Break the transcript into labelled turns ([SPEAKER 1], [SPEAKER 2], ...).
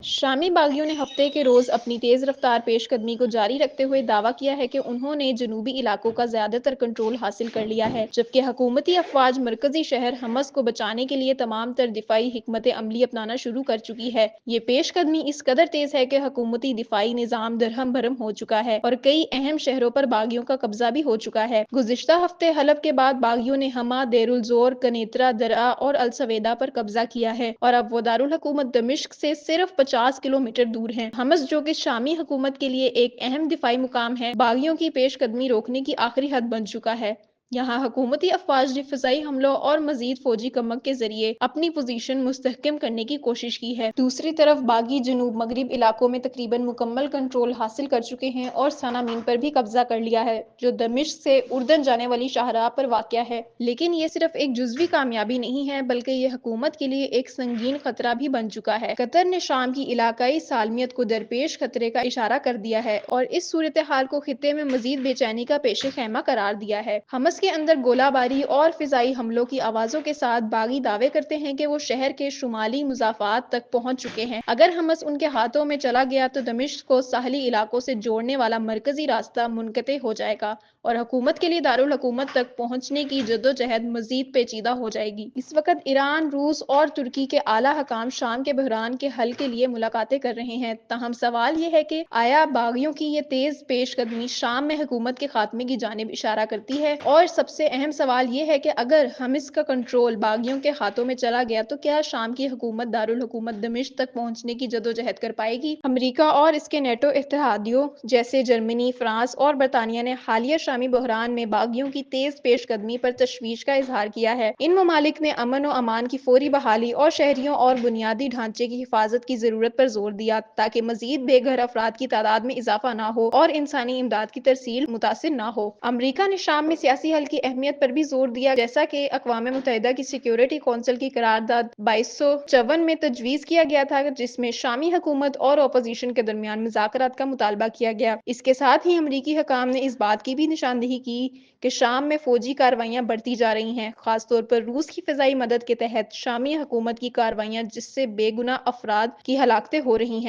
[SPEAKER 1] شامی باغیوں نے ہفتے کے روز اپنی تیز رفتار پیش قدمی کو جاری رکھتے ہوئے دعویٰ کیا ہے کہ انہوں نے جنوبی علاقوں کا زیادہ تر کنٹرول حاصل کر لیا ہے، جبکہ حکومتی افواج مرکزی شہر حمص کو بچانے کے لیے تمام تر دفاعی حکمت عملی اپنانا شروع کر چکی ہے۔ یہ پیش قدمی اس قدر تیز ہے کہ حکومتی دفاعی نظام درہم بھرم ہو چکا ہے اور کئی اہم شہروں پر باغیوں کا قبضہ بھی ہو چکا ہے۔ گزشتہ ہفتے حلب کے بعد باغیوں نے حما، دیر الزور، قنیطرہ، درعا اور السویدہ پر قبضہ کیا ہے اور اب وہ دارالحکومت دمشق سے صرف 50 کلومیٹر دور ہیں۔ حمص، جو کہ شامی حکومت کے لیے ایک اہم دفاعی مقام ہے، باغیوں کی پیش قدمی روکنے کی آخری حد بن چکا ہے۔ یہاں حکومتی افواج نے فضائی حملوں اور مزید فوجی کمک کے ذریعے اپنی پوزیشن مستحکم کرنے کی کوشش کی ہے۔ دوسری طرف باغی جنوب مغرب علاقوں میں تقریباً مکمل کنٹرول حاصل کر چکے ہیں اور سنامین پر بھی قبضہ کر لیا ہے، جو دمشق سے اردن جانے والی شاہراہ پر واقع ہے۔ لیکن یہ صرف ایک جزوی کامیابی نہیں ہے، بلکہ یہ حکومت کے لیے ایک سنگین خطرہ بھی بن چکا ہے۔ قطر نے شام کی علاقائی سالمیت کو درپیش خطرے کا اشارہ کر دیا ہے اور اس صورتحال کو خطے میں مزید بے چینی کا پیش خیمہ قرار دیا ہے۔ حمص کے اندر گولہ باری اور فضائی حملوں کی آوازوں کے ساتھ باغی دعوے کرتے ہیں کہ وہ شہر کے شمالی مضافات تک پہنچ چکے ہیں۔ اگر حمص ان کے ہاتھوں میں چلا گیا تو دمشق کو ساحلی علاقوں سے جوڑنے والا مرکزی راستہ منقطع ہو جائے گا اور حکومت کے لیے دارالحکومت تک پہنچنے کی جدوجہد مزید پیچیدہ ہو جائے گی۔ اس وقت ایران، روس اور ترکی کے اعلیٰ حکام شام کے بحران کے حل کے لیے ملاقاتیں کر رہے ہیں۔ تاہم سوال یہ ہے کہ آیا باغیوں کی یہ تیز پیش قدمی شام میں حکومت کے خاتمے کی جانب اشارہ کرتی ہے؟ اور سب سے اہم سوال یہ ہے کہ اگر حمص کا کنٹرول باغیوں کے ہاتھوں میں چلا گیا تو کیا شام کی حکومت دارالحکومت دمشق تک پہنچنے کی جدوجہد کر پائے گی؟ امریکہ اور اس کے نیٹو اتحادیوں جیسے جرمنی، فرانس اور برطانیہ نے حالیہ شامی بحران میں باغیوں کی تیز پیش قدمی پر تشویش کا اظہار کیا ہے۔ ان ممالک نے امن و امان کی فوری بحالی اور شہریوں اور بنیادی ڈھانچے کی حفاظت کی ضرورت پر زور دیا تاکہ مزید بے گھر افراد کی تعداد میں اضافہ نہ ہو اور انسانی امداد کی ترسیل متاثر نہ ہو۔ امریکہ نے شام میں سیاسی حل کی اہمیت پر بھی زور دیا، جیسا کہ اقوام متحدہ کی سیکیورٹی کونسل کی قرارداد 2254 میں تجویز کیا گیا تھا، جس میں شامی حکومت اور اپوزیشن کے درمیان مذاکرات کا مطالبہ کیا گیا۔ اس کے ساتھ ہی امریکی حکام نے اس بات کی بھی نشاندہی کی کہ شام میں فوجی کارروائیاں بڑھتی جا رہی ہیں، خاص طور پر روس کی فضائی مدد کے تحت شامی حکومت کی کارروائیاں، جس سے بے گناہ افراد کی ہلاکتیں ہو رہی ہیں۔